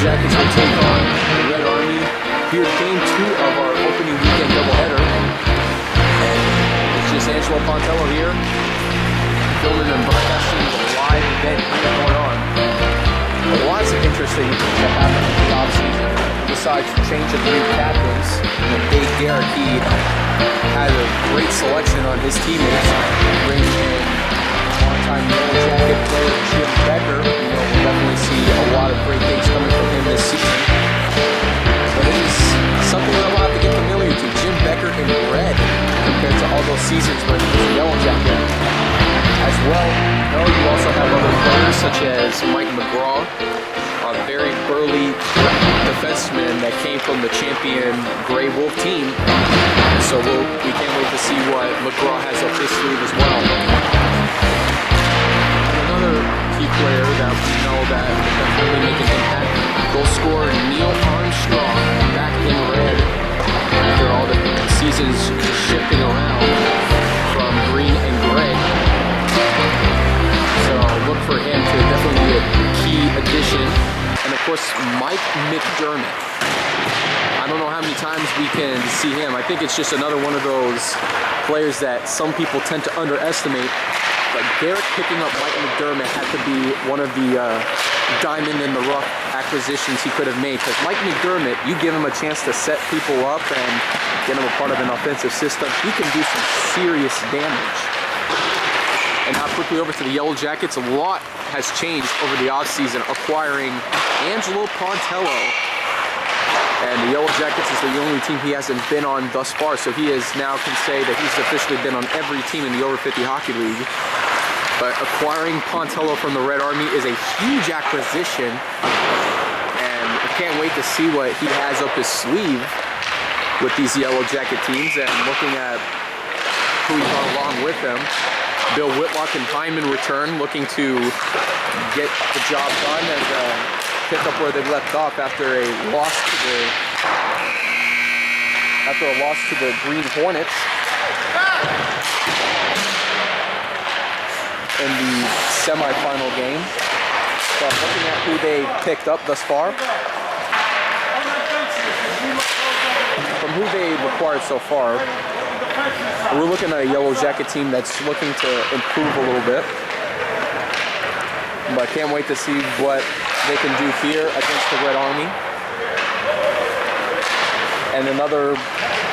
Jackets will take on the Red Army. Here's game 2 of our opening weekend doubleheader. And it's just Angelo Pontello here, filming and broadcasting the live event going on. Lots of interesting things that happened in the offseason. Besides the change of new captains, Dave Garrett, he had a great selection on his teammates, bringing in long-time Yellow Jacket player Jim Becker. We'll definitely see a lot of great things coming from him this season. But it is something that we'll have to get familiar to. Jim Becker in red compared to all those seasons when he was a Yellow Jacket. As well, you also have other players such as Mike McGraw, a very burly defenseman that came from the champion Grey Wolf team. So we can't wait to see what McGraw has up his sleeve as well. Another key player that we know that will definitely make an impact, goal scorer Neil Armstrong, back in red after all the seasons shifting around from green and gray. So look for him to definitely be a key addition. And of course, Mike McDermott. I don't know how many times we can see him. I think it's just another one of those players that some people tend to underestimate. But Garrett picking up Mike McDermott had to be one of the diamond in the rough acquisitions he could have made. Because Mike McDermott, you give him a chance to set people up and get him a part of an offensive system, he can do some serious damage. And now quickly over to the Yellow Jackets. A lot has changed over the offseason, acquiring Angelo Pontello. And the Yellow Jackets is the only team he hasn't been on thus far, so he is now can say that he's officially been on every team in the over 50 hockey league. But acquiring Pontello from the Red Army is a huge acquisition, and I can't wait to see what he has up his sleeve with these Yellow Jacket teams. And looking at who he brought along with him, Bill Whitlock and Hyman return, looking to get the job done and pick up where they left off after a loss to the Green Hornets in the semifinal game. So I'm looking at who they picked up thus far. From who they've acquired so far, we're looking at a Yellow Jacket team that's looking to improve a little bit. But I can't wait to see what they can do here against the Red Army. And another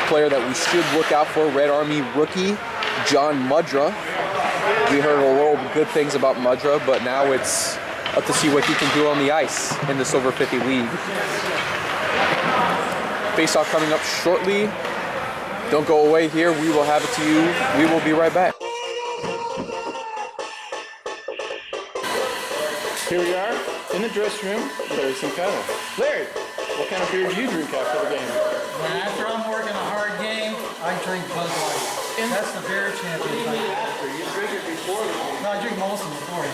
player that we should look out for, Red Army rookie John Mudra. We heard a little good things about Mudra, but now it's up to see what he can do on the ice in this over 50 league. Face-off coming up shortly. Don't go away here. We will have it to you. We will be right back. Here we are in the dressing room with Larry Sinclair. Larry, what kind of beer do you drink after the game? After I'm working a hard game, I drink Bud Light. That's the beer champion. After you drink it before the game? No, I drink most of them before.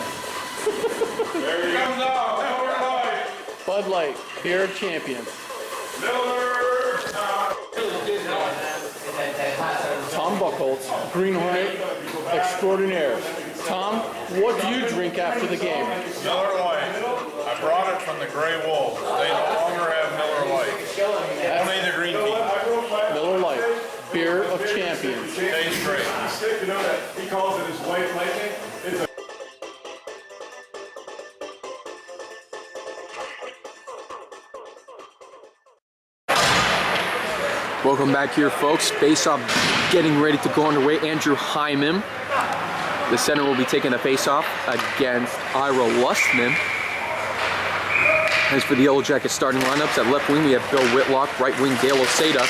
There he comes out, Miller Lite. Bud Light, beer of champions. Miller. Tom Buchholz, Green Hornet extraordinaire. Tom, what do you drink after the game? Miller Lite. I brought it from the Grey Wolf. They no longer have Miller Lite. Only the green team. Miller Lite, beer of champions. Tastes great. He calls it his white lightning. It's a Welcome back here, folks. Face-off getting ready to go underway. Andrew Hyman, the center, will be taking a face-off against Ira Lustman. As for the Yellow Jacket starting lineups, at left wing we have Bill Whitlock, right wing Dale Osada,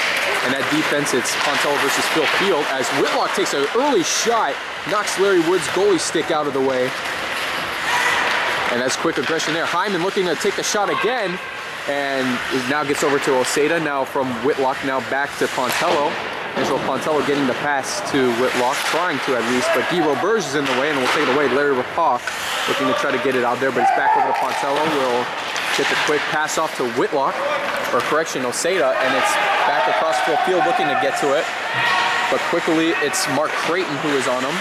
and at defense it's Pontello versus Phil Field, as Whitlock takes an early shot, knocks Larry Wood's goalie stick out of the way. And that's quick aggression there. Hyman looking to take the shot again, and now gets over to Osada. Now from Whitlock, now back to Pontello. Angelo Pontello getting the pass to Whitlock, trying to at least, but Guy Roberge is in the way and will take it away. Larry Rapah looking to try to get it out there, but it's back over to Pontello. Will get the quick pass off to Whitlock, or correction, Osada, and it's back across full field looking to get to it. But quickly, it's Mark Creighton who is on him.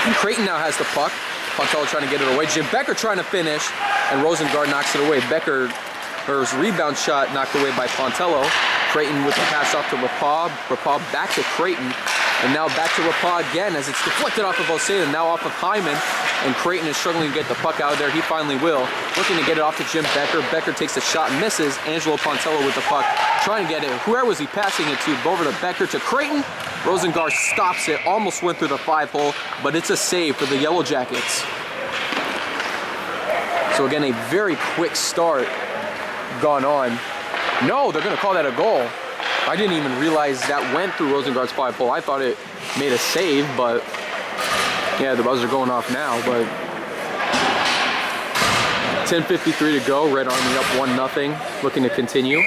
And Creighton now has the puck. Pontello trying to get it away. Jim Becker trying to finish, and Rosengard knocks it away. Becker or his rebound shot knocked away by Pontello. Creighton with the pass off to Rapab. Rapab back to Creighton. And now back to Rapab again as it's deflected off of Oseda, now off of Hyman. And Creighton is struggling to get the puck out of there. He finally will. Looking to get it off to Jim Becker. Becker takes the shot and misses. Angelo Pontello with the puck, trying to get it. Where was he passing it to? Over to Becker to Creighton. Rosengard stops it. Almost went through the 5-hole, but it's a save for the Yellow Jackets. So again, a very quick start gone on. No, they're going to call that a goal. I didn't even realize that went through Rosengard's 5-hole. I thought it made a save, but yeah, the buzzer going off now. But 10:53 to go. Red Army up 1-0, looking to continue.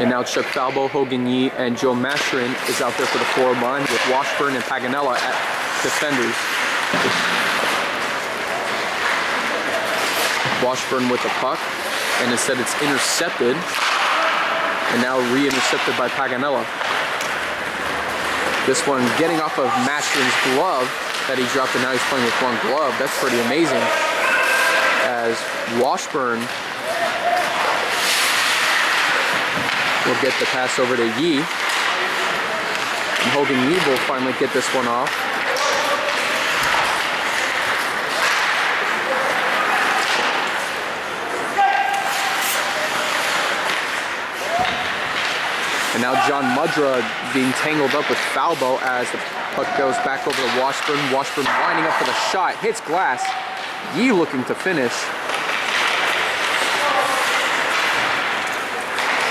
And now Chuck Falbo, Hogan Yee, and Joe Mastrin is out there for the forward line with Washburn and Paganella at defenders. Washburn with the puck, and instead it's intercepted, and now re-intercepted by Paganella. This one getting off of Mastrin's glove that he dropped, and now he's playing with one glove. That's pretty amazing. As Washburn will get the pass over to Yee. And Hogan Yee will finally get this one off. And now John Mudra being tangled up with Falbo as the puck goes back over to Washburn. Washburn winding up for the shot, hits glass. Yee looking to finish.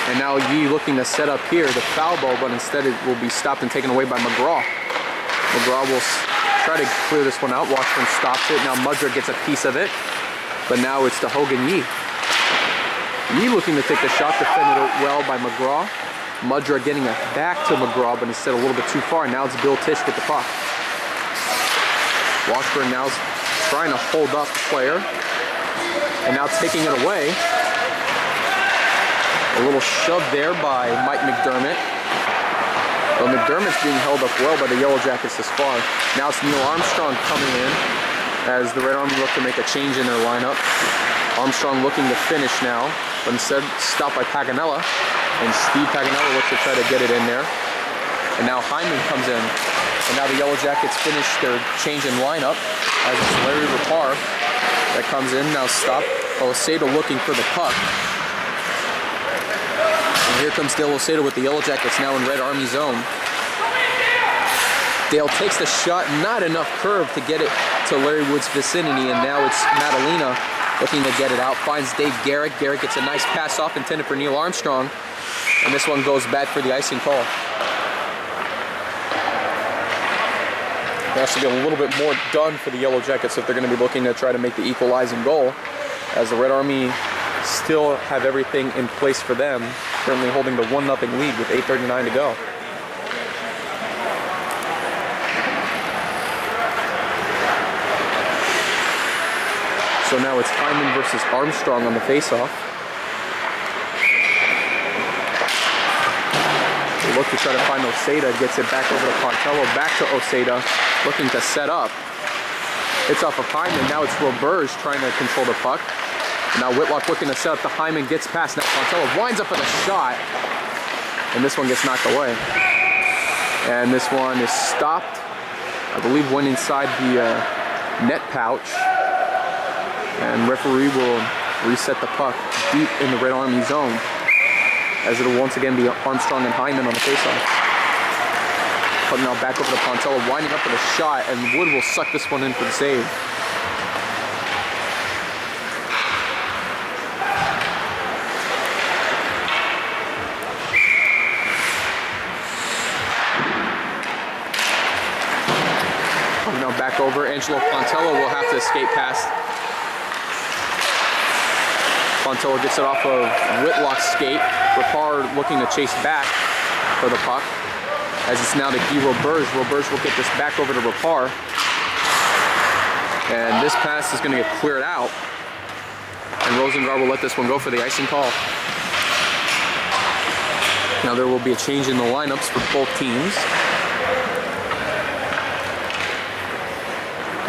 And now Yee looking to set up here the Falbo, but instead it will be stopped and taken away by McGraw. McGraw will try to clear this one out. Washburn stops it. Now Mudra gets a piece of it, but now it's to Hogan Yee. Yee looking to take the shot, defended well by McGraw. Mudra getting it back to McGraw, but instead a little bit too far. Now it's Bill Tisch with the puck. Washburn now trying to hold up the player, and now taking it away. A little shove there by Mike McDermott. But McDermott's being held up well by the Yellow Jackets this far. Now it's Neil Armstrong coming in as the Red Army look to make a change in their lineup. Armstrong looking to finish now, but instead stopped by Paganella. And Steve Paganella looks to try to get it in there. And now Hyman comes in. And now the Yellow Jackets finish their change in lineup as it's Larry Rapar that comes in. Now stop Oseda looking for the puck. And here comes Dale Oseda with the Yellow Jackets now in Red Army zone. Dale takes the shot, not enough curve to get it to Larry Wood's vicinity, and now it's Madalena looking to get it out. Finds Dave Garrick. Garrick gets a nice pass off intended for Neil Armstrong. And this one goes back for the icing call. There has to be a little bit more done for the Yellow Jackets if they're going to be looking to try to make the equalizing goal, as the Red Army still have everything in place for them, currently holding the 1-0 lead with 8:39 to go. So now it's Hyman versus Armstrong on the faceoff. They look to try to find Oseda, gets it back over to Pontello, back to Oseda, looking to set up. It's off of Hyman, now it's Roberge trying to control the puck. Now Whitlock looking to set up to Hyman, gets past. Now Pontello winds up with a shot, and this one gets knocked away. And this one is stopped. I believe went inside the net pouch. And referee will reset the puck deep in the Red Army zone, as it'll once again be Armstrong and Hyman on the faceoff. Puck now back over to Pontello, winding up with a shot, and Wood will suck this one in for the save. Puck now back over. Angelo Pontello will have to escape past. Pontello gets it off of Whitlock's skate. Rapar looking to chase back for the puck, as it's now to Guy Roberge. Roberge will get this back over to Rapar. And this pass is going to get cleared out. And Rosengard will let this one go for the icing call. Now there will be a change in the lineups for both teams,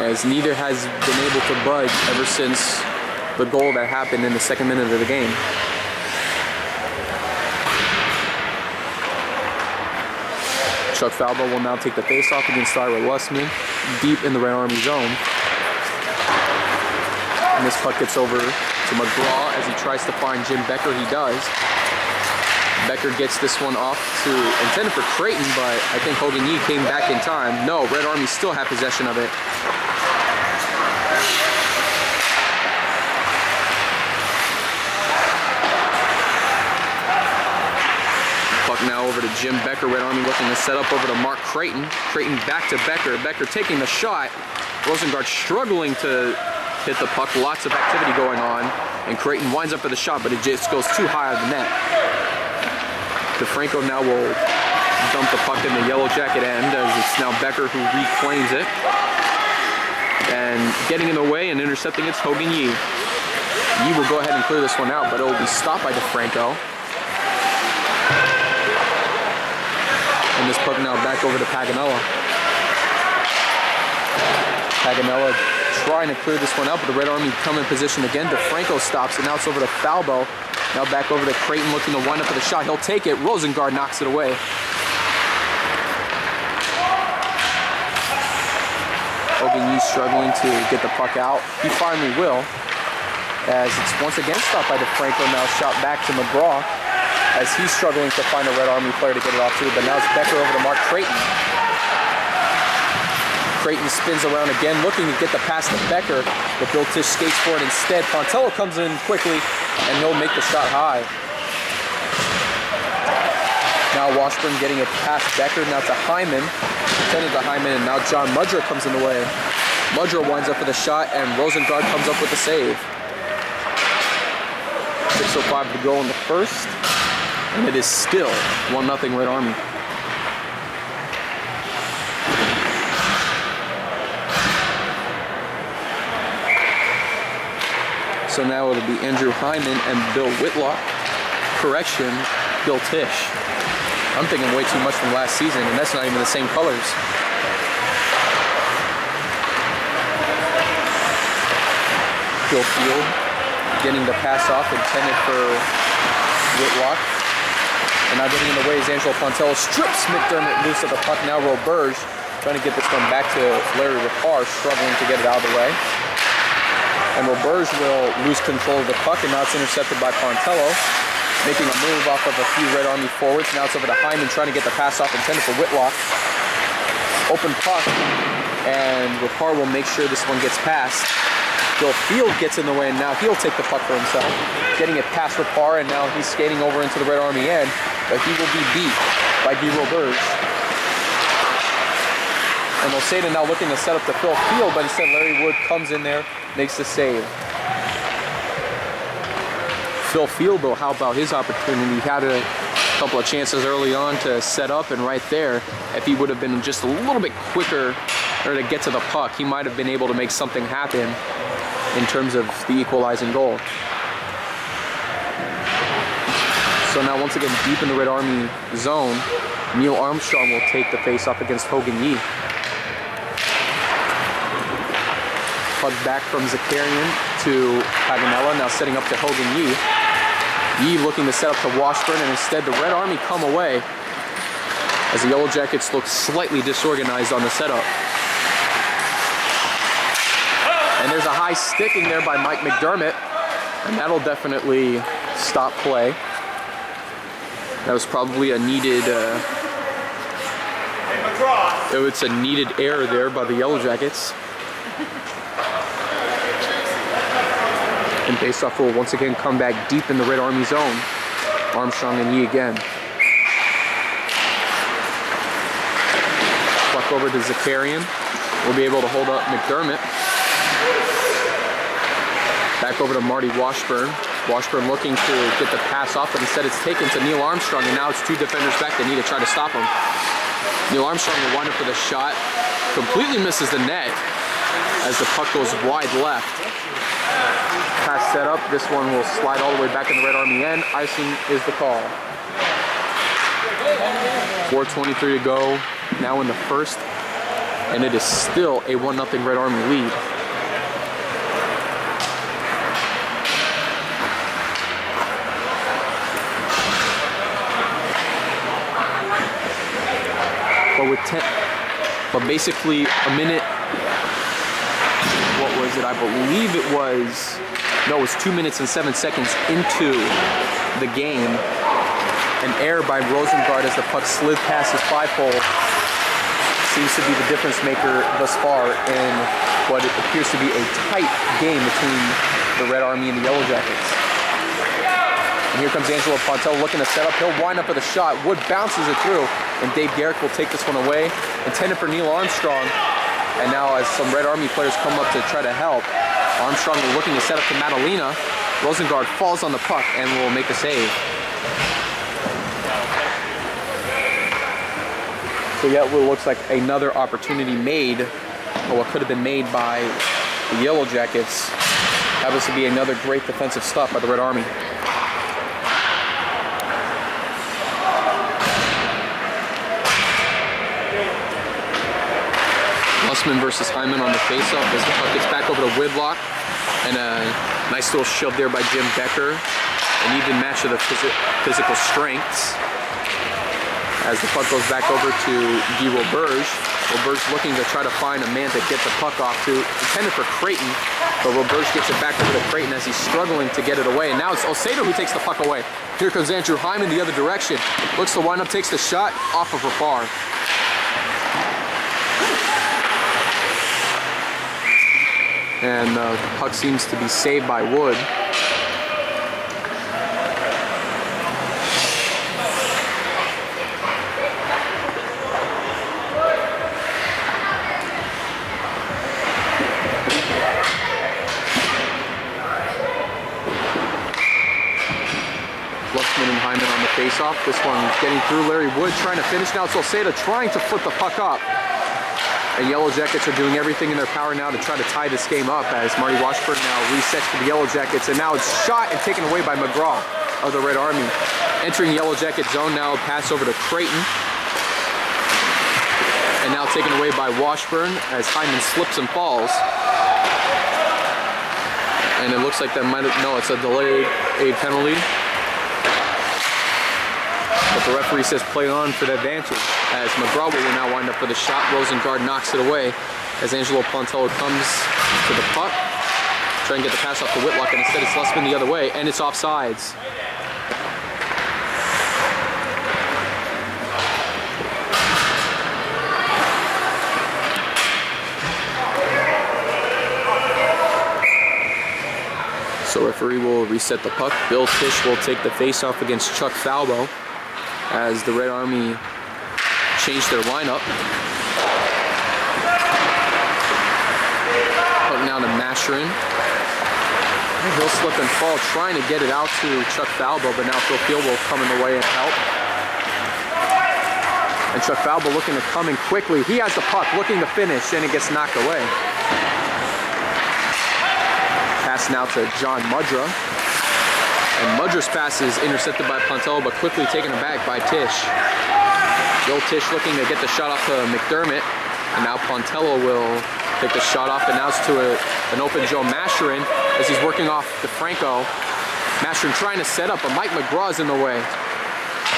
as neither has been able to budge ever since the goal that happened in the second minute of the game. Chuck Falbo will now take the face-off against Ira Lussman, deep in the Red Army zone. And this puck gets over to McGraw as he tries to find Jim Becker. He does. Becker gets this one off to, intended for Creighton, but I think Hogan Yee came back in time. No, Red Army still have possession of it. Puck now over to Jim Becker. Red Army looking to set up over to Mark Creighton. Creighton back to Becker. Becker taking the shot. Rosengard struggling to hit the puck. Lots of activity going on. And Creighton winds up for the shot, but it just goes too high on the net. DeFranco now will dump the puck in the Yellow Jacket end as it's now Becker who reclaims it. And getting in the way and intercepting it's Hogan Yee. Yee will go ahead and clear this one out, but it will be stopped by DeFranco. And this puck now back over to Paganella. Paganella trying to clear this one out, but the Red Army come in position again. DeFranco stops it. Now it's over to Falbo. Now back over to Creighton looking to wind up for the shot. He'll take it. Rosengard knocks it away. Hogan Yee struggling to get the puck out. He finally will, as it's once again stopped by DeFranco. Now shot back to McGraw as he's struggling to find a Red Army player to get it off to. But now it's Becker over to Mark Creighton. Creighton spins around again, looking to get the pass to Becker, but Bill Tisch skates for it instead. Pontello comes in quickly, and he'll make the shot high. Now Washburn getting it past Becker, now to Hyman. Intended to Hyman, and now John Mudger comes in the way. Mudger winds up with a shot, and Rosengard comes up with the save. 6:05 to go in the first, and it is still 1-0 Red Army. So now it'll be Andrew Hyman and Bill Whitlock. Correction, Bill Tisch. I'm thinking way too much from last season, and that's not even the same colors. Bill Field getting the pass off, intended for Whitlock. And now getting in the way is Angelo Pontello. Strips McDermott loose at the puck. Now Roberge trying to get this one back to Larry Ricard, struggling to get it out of the way. And Roberge will lose control of the puck, and now it's intercepted by Pontello, making a move off of a few Red Army forwards. Now it's over to Hyman trying to get the pass off, intended for Whitlock. Open puck, and Ricard will make sure this one gets passed. Bill Field gets in the way, and now he'll take the puck for himself. Getting it past Ricard, and now he's skating over into the Red Army end, but he will be beat by Guy Roberge. And Losada now looking to set up to Phil Field, but instead Larry Wood comes in there, makes the save. Phil Field, though, how about his opportunity? He had a couple of chances early on to set up, and right there, if he would have been just a little bit quicker or to get to the puck, he might have been able to make something happen in terms of the equalizing goal. So now once again, deep in the Red Army zone, Neil Armstrong will take the face-off against Hogan Yee. Puck back from Zakarian to Paganella, now setting up to Hogan Yee. Yee looking to set up to Washburn, and instead the Red Army come away as the Yellow Jackets look slightly disorganized on the setup. And there's a high stick in there by Mike McDermott, and that'll definitely stop play. That was probably a needed, it's a needed error there by the Yellow Jackets. And faceoff will once again come back deep in the Red Army zone. Armstrong and Yee again. Puck over to Zakarian. We'll be able to hold up McDermott. Back over to Marty Washburn. Washburn looking to get the pass off, but instead it's taken to Neil Armstrong, and now it's two defenders back that need to try to stop him. Neil Armstrong will wind up for the shot. Completely misses the net as the puck goes wide left. Pass set up. This one will slide all the way back in the Red Army end. Icing is the call. 4:23 to go now in the first, and it is still a 1-0 Red Army lead. but basically a minute. What was it? I believe it was. No, it was 2 minutes and 7 seconds into the game. An error by Rosengard as the puck slid past his 5-hole seems to be the difference maker thus far in what it appears to be a tight game between the Red Army and the Yellow Jackets. And here comes Angelo Pontello looking to set up. He'll wind up with a shot. Wood bounces it through, and Dave Garrick will take this one away. Intended for Neil Armstrong. And now as some Red Army players come up to try to help, Armstrong looking to set up to Madalena. Rosengard falls on the puck and will make the save. So yeah, what looks like another opportunity made, or what could have been made by the Yellow Jackets. Happens to be another great defensive stop by the Red Army. Lussman versus Hyman on the faceoff as the puck gets back over to Whitlock, and a nice little shove there by Jim Becker. An even match of the physical strengths as the puck goes back over to Guy Roberge. Roberge looking to try to find a man to get the puck off to, intended for Creighton, but Roberge gets it back over to Creighton as he's struggling to get it away. And now it's Osado who takes the puck away. Here comes Andrew Hyman the other direction. Looks to wind up, takes the shot off of Rafar. And the puck seems to be saved by Wood. Lussman and Hyman on the faceoff. This one getting through. Larry Wood trying to finish. Now it's Osada trying to flip the puck up. The Yellow Jackets are doing everything in their power now to try to tie this game up as Marty Washburn now resets for the Yellow Jackets, and now it's shot and taken away by McGraw of the Red Army. Entering Yellow Jacket zone now, pass over to Creighton. And now taken away by Washburn as Hyman slips and falls. And it looks like that might have, no, it's a delayed aid penalty. But the referee says play on for the advantage as McGraw will now wind up for the shot. Rosengard knocks it away as Angelo Pontello comes to the puck. Try and get the pass off to Whitlock, and instead it's Lussman the other way, and it's offsides. So referee will reset the puck. Bill Tisch will take the face-off against Chuck Falbo as the Red Army changed their lineup. Puck now to Masherin. He'll slip and fall, trying to get it out to Chuck Falbo, but now Phil Field will come in the way and help. And Chuck Falbo looking to come in quickly. He has the puck, looking to finish, and it gets knocked away. Pass now to John Mudra. And Mudra's pass is intercepted by Pontello, but quickly taken aback by Tisch. Bill Tisch looking to get the shot off to McDermott. And now Pontello will take the shot off, and now it's to an open Joe Masherin as he's working off DeFranco. Masherin trying to set up, but Mike McGraw's in the way.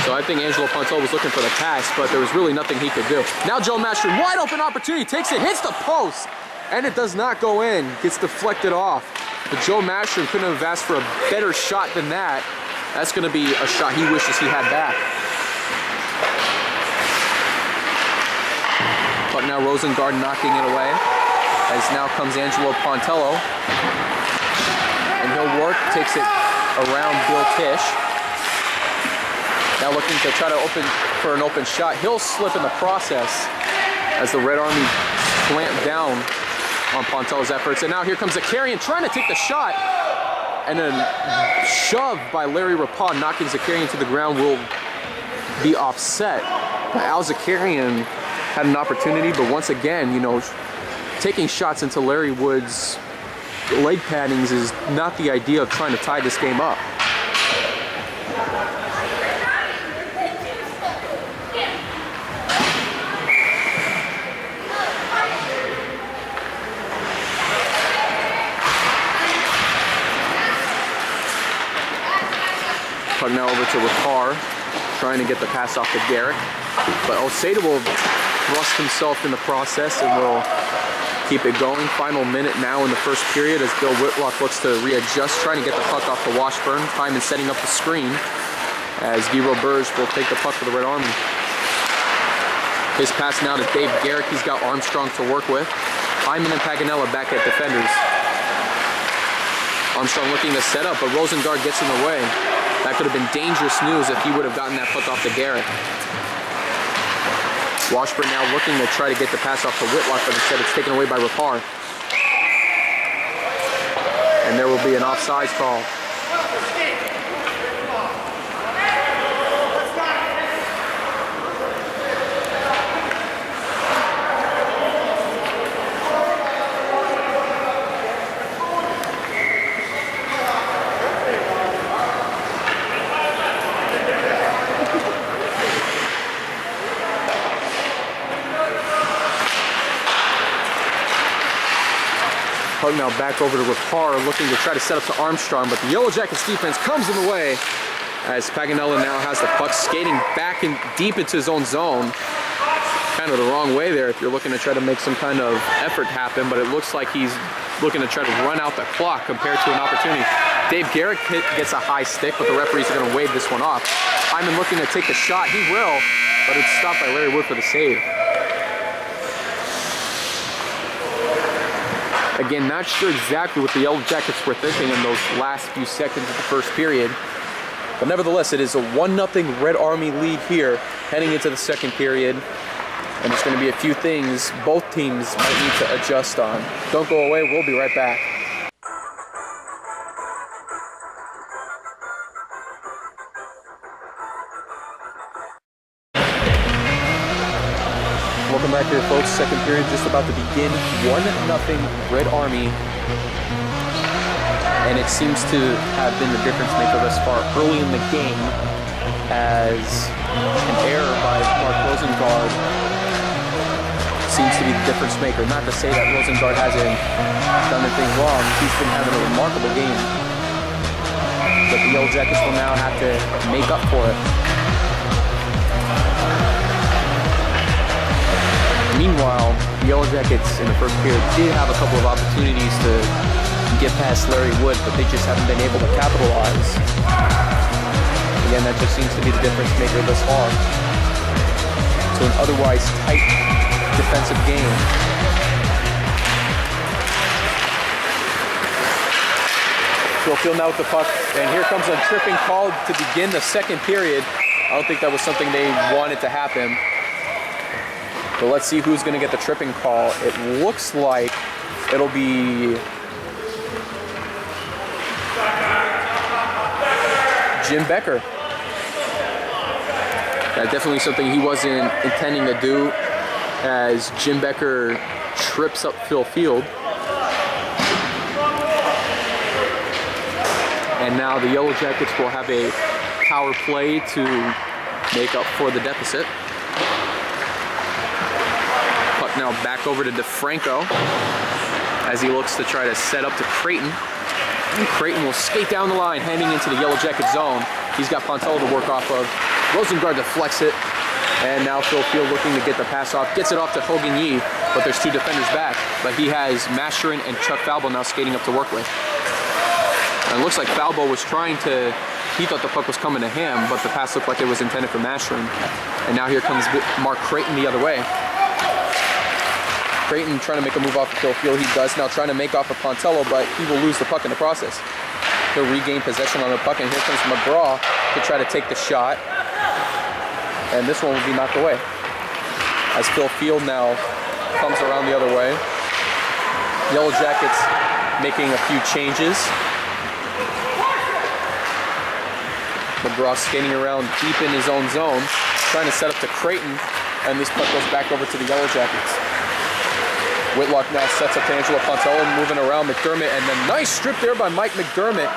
So I think Angelo Pontello was looking for the pass, but there was really nothing he could do. Now Joe Masherin, wide open opportunity, takes it, hits the post, and it does not go in. Gets deflected off. But Joe Masherin couldn't have asked for a better shot than that. That's going to be a shot he wishes he had back. But now Rosengard knocking it away. As now comes Angelo Pontello. And he'll work, takes it around Bill Tisch. Now looking to try to open for an open shot. He'll slip in the process as the Red Army clamp down on Pontello's efforts. And now here comes Zakarian trying to take the shot. And then shove by Larry Rapah, knocking Zakarian to the ground, will be offset. Al Zakarian had an opportunity, but once again, you know, taking shots into Larry Wood's leg paddings is not the idea of trying to tie this game up. Puck now over to Ricard, trying to get the pass off to Garrick. But Oseda will thrust himself in the process and will keep it going. Final minute now in the first period as Bill Whitlock looks to readjust, trying to get the puck off to Washburn. Hyman setting up the screen as Guy Roberge will take the puck for the Red Army. His pass now to Dave Garrick. He's got Armstrong to work with. Hyman and Paganella back at defenders. Armstrong looking to set up, but Rosengard gets in the way. That could have been dangerous news if he would have gotten that puck off to Garrick. Washburn now looking to try to get the pass off to Whitlock, but instead it's taken away by Rapar. And there will be an offsides call. Puck now back over to Rapar, looking to try to set up to Armstrong, but the Yellow Jackets defense comes in the way as Paganella now has the puck skating back and deep into his own zone. Kind of the wrong way there if you're looking to try to make some kind of effort happen, but it looks like he's looking to try to run out the clock compared to an opportunity. Dave Garrick gets a high stick, but the referees are going to wave this one off. Hyman looking to take the shot. He will, but it's stopped by Larry Wood for the save. Again, not sure exactly what the Yellow Jackets were thinking in those last few seconds of the first period. But nevertheless, it is a 1-0 Red Army lead here heading into the second period. And there's going to be a few things both teams might need to adjust on. Don't go away, we'll be right back. Welcome back here, folks. Second period just about to begin. 1-0 Red Army. And it seems to have been the difference maker thus far early in the game as an error by Mark Rosengard seems to be the difference maker. Not to say that Rosengard hasn't done anything wrong. He's been having a remarkable game. But the Yellow Jackets will now have to make up for it. Meanwhile, the Yellow Jackets in the first period did have a couple of opportunities to get past Larry Wood, but they just haven't been able to capitalize. Again, that just seems to be the difference maker thus far. To an otherwise tight defensive game. Phil Field now with the puck, and here comes a tripping call to begin the second period. I don't think that was something they wanted to happen. But let's see who's going to get the tripping call. It looks like it'll be Jim Becker. That's definitely something he wasn't intending to do as Jim Becker trips up Phil Field. And now the Yellow Jackets will have a power play to make up for the deficit. Now back over to DeFranco as he looks to try to set up to Creighton. And Creighton will skate down the line, heading into the Yellow Jacket zone. He's got Pontello to work off of. Rosengard deflects it. And now Phil Field looking to get the pass off. Gets it off to Hogan Yee, but there's two defenders back. But he has Masherin and Chuck Falbo now skating up to work with. And it looks like Falbo was trying to, he thought the puck was coming to him, but the pass looked like it was intended for Masherin. And now here comes Mark Creighton the other way. Creighton trying to make a move off of Phil Field. He does now, trying to make off of Pontello, but he will lose the puck in the process. He'll regain possession on the puck, and here comes McGraw to try to take the shot. And this one will be knocked away. As Phil Field now comes around the other way. Yellow Jackets making a few changes. McGraw skating around deep in his own zone, trying to set up to Creighton, and this puck goes back over to the Yellow Jackets. Whitlock now sets up to Angelo Pontello, moving around McDermott, and a nice strip there by Mike McDermott.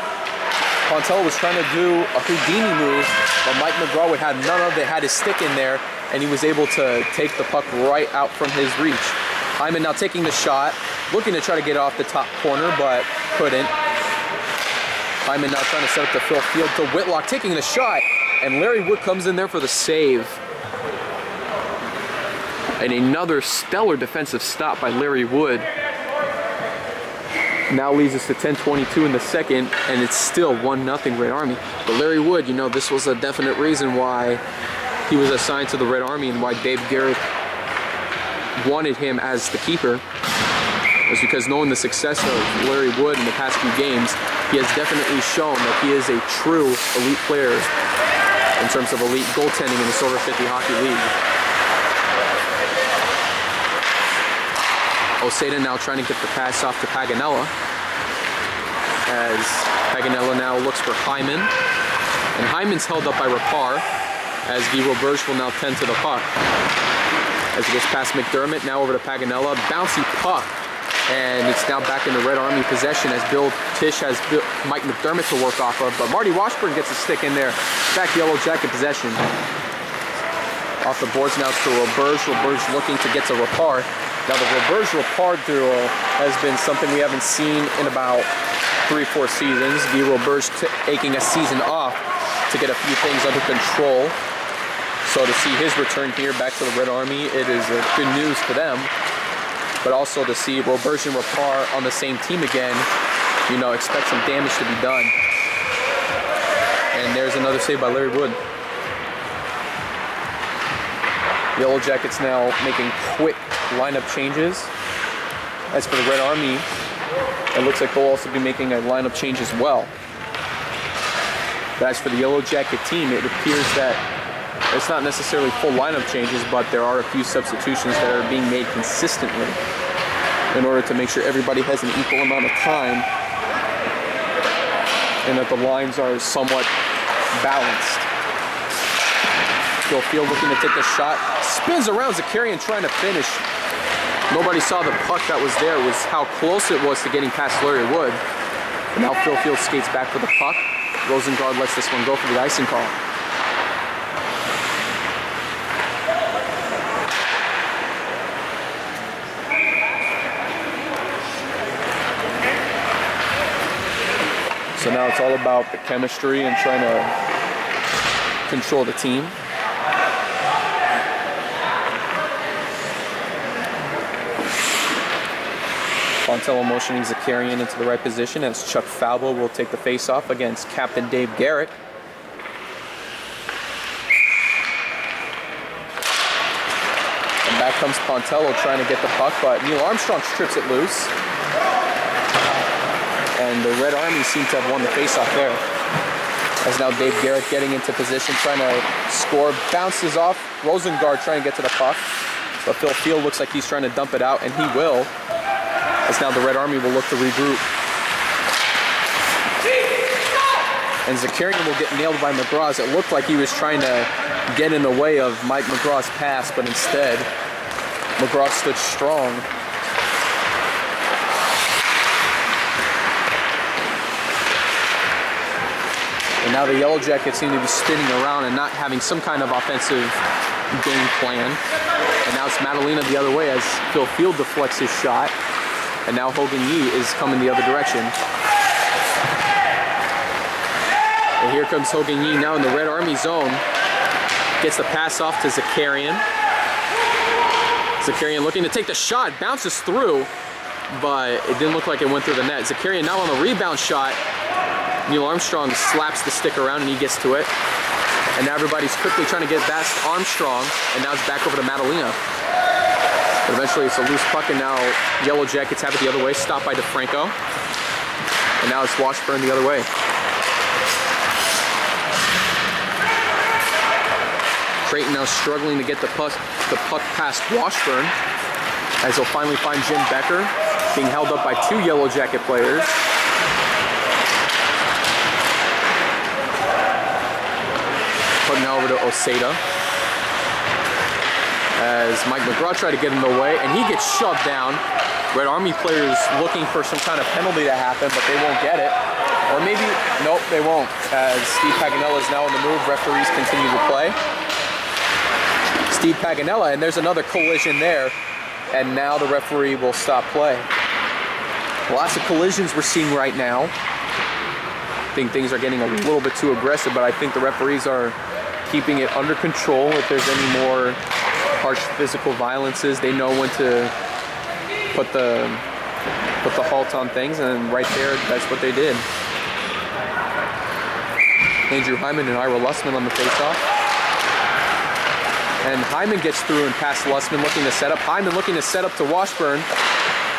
Pontello was trying to do a Houdini move, but Mike McGraw had none of it, had his stick in there, and he was able to take the puck right out from his reach. Hyman now taking the shot, looking to try to get off the top corner, but couldn't. Hyman now trying to set up to Phil Field to Whitlock, taking the shot, and Larry Wood comes in there for the save. And another stellar defensive stop by Larry Wood. Now leads us to 10:22 in the second, and it's still 1-0 Red Army. But Larry Wood, you know, this was a definite reason why he was assigned to the Red Army and why Dave Garrett wanted him as the keeper. Was because knowing the success of Larry Wood in the past few games, he has definitely shown that he is a true elite player in terms of elite goaltending in the Silver 50 Hockey League. Oseda now trying to get the pass off to Paganella, as Paganella now looks for Hyman, and Hyman's held up by Rapar, as Guy Roberge will now tend to the puck. As it gets past McDermott, now over to Paganella, bouncy puck, and it's now back in the Red Army possession as Bill Tisch has Mike McDermott to work off of, but Marty Washburn gets a stick in there, back Yellow Jacket possession. Off the boards now to Roberge, Roberge looking to get to Rapar. Now the Roberge-Rapar duo has been something we haven't seen in about 3-4 seasons. Guy Roberge taking a season off to get a few things under control. So to see his return here back to the Red Army, it is good news for them. But also to see Roberge and Rapar on the same team again, you know, expect some damage to be done. And there's another save by Larry Wood. Yellow Jackets now making quick lineup changes. As for the Red Army, it looks like they'll also be making a lineup change as well. But as for the Yellow Jacket team, it appears that it's not necessarily full lineup changes, but there are a few substitutions that are being made consistently in order to make sure everybody has an equal amount of time and that the lines are somewhat balanced. Phil Field looking to take the shot, spins around Zakarian trying to finish. Nobody saw the puck that was there, was how close it was to getting past Larry Wood. But now Phil Field skates back for the puck. Rosengard lets this one go for the icing call. So now it's all about the chemistry and trying to control the team. Fontello motioning Zakarian into the right position as Chuck Falbo will take the face-off against Captain Dave Garrett. And back comes Fontello trying to get the puck, but Neil Armstrong strips it loose. And the Red Army seem to have won the face-off there. As now Dave Garrett getting into position, trying to score, bounces off. Rosengard trying to get to the puck, but Phil Field looks like he's trying to dump it out, and he will. As now the Red Army will look to regroup. And Zakarian will get nailed by McGraw, as it looked like he was trying to get in the way of Mike McGraw's pass, but instead McGraw stood strong. And now the Yellow Jackets seem to be spinning around and not having some kind of offensive game plan. And now it's Madalena the other way as Phil Field deflects his shot. And now Hogan Yee is coming the other direction. And here comes Hogan Yee now in the Red Army zone. Gets the pass off to Zakarian. Zakarian looking to take the shot, bounces through, but it didn't look like it went through the net. Zakarian now on the rebound shot. Neil Armstrong slaps the stick around and he gets to it. And now everybody's quickly trying to get past Armstrong, and now it's back over to Madalena. But eventually it's a loose puck, and now Yellow Jackets have it the other way, stopped by DeFranco. And now it's Washburn the other way. Creighton now struggling to get the puck past Washburn, as he'll finally find Jim Becker, being held up by two Yellow Jacket players. Puck now over to Oseda, as Mike McGraw tried to get in the way, and he gets shoved down. Red Army players looking for some kind of penalty to happen, but they won't get it. Or maybe, nope, they won't, as Steve Paganella is now on the move. Referees continue to play. Steve Paganella, and there's another collision there, and now the referee will stop play. Lots of collisions we're seeing right now. I think things are getting a little bit too aggressive, but I think the referees are keeping it under control. If there's any more harsh physical violences. They know when to put the halt on things, and right there, that's what they did. Andrew Hyman and Ira Lussman on the faceoff. And Hyman gets through and past Lussman, looking to set up. Hyman looking to set up to Washburn.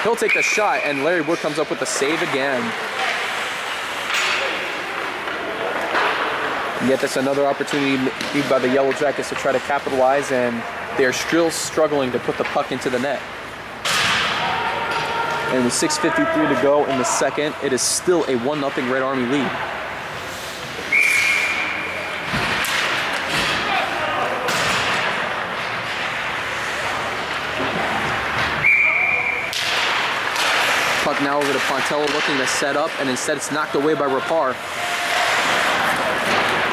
He'll take the shot, and Larry Wood comes up with the save again. Yet that's another opportunity by the Yellow Jackets to try to capitalize, and they're still struggling to put the puck into the net. And with 6:53 to go in the second, it is still a 1-0 Red Army lead. Puck now over to Pontello, looking to set up, and instead it's knocked away by Rapar.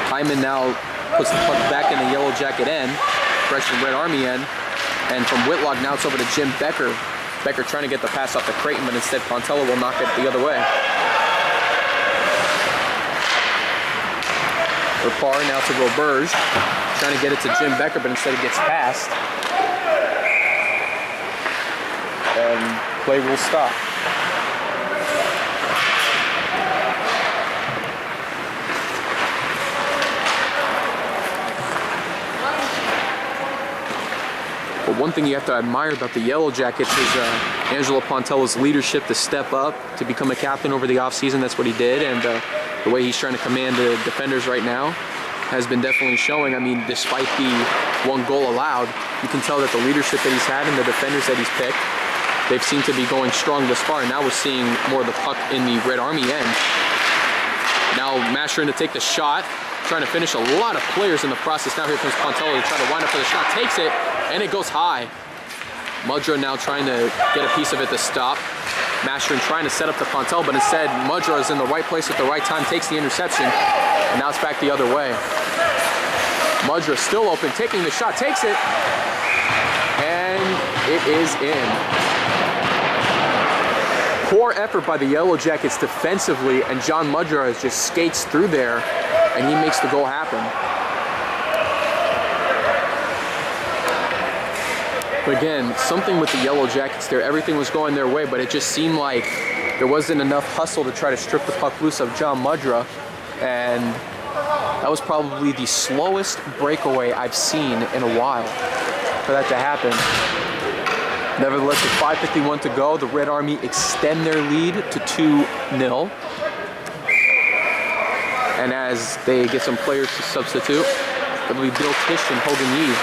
Hyman now puts the puck back in the Yellow Jacket end, fresh in Red Army end, and from Whitlock now it's over to Jim Becker. Becker trying to get the pass off to Creighton, but instead Pontello will knock it the other way. Rapar now to Roberge, trying to get it to Jim Becker, but instead it gets passed. And play will stop. But one thing you have to admire about the Yellow Jackets is Angelo Pontello's leadership to step up, to become a captain over the offseason. That's what he did, and the way he's trying to command the defenders right now has been definitely showing. I mean, despite the 1 goal allowed, you can tell that the leadership that he's had and the defenders that he's picked, they've seemed to be going strong thus far. And now we're seeing more of the puck in the Red Army end. Now Mashrin to take the shot, trying to finish a lot of players in the process. Now here comes Pontello to try to wind up for the shot, takes it, and it goes high. Mudra now trying to get a piece of it to stop. Mashrin trying to set up to Pontello, but instead Mudra is in the right place at the right time, takes the interception, and now it's back the other way. Mudra still open, taking the shot, takes it, and it is in. Poor effort by the Yellow Jackets defensively, and John Mudra just skates through there, and he makes the goal happen. But again, something with the Yellow Jackets there, everything was going their way, but it just seemed like there wasn't enough hustle to try to strip the puck loose of John Mudra, and that was probably the slowest breakaway I've seen in a while for that to happen. Nevertheless, with 5:51 to go, the Red Army extend their lead to 2-0. And as they get some players to substitute, it'll be Bill Tish and Hogan Yee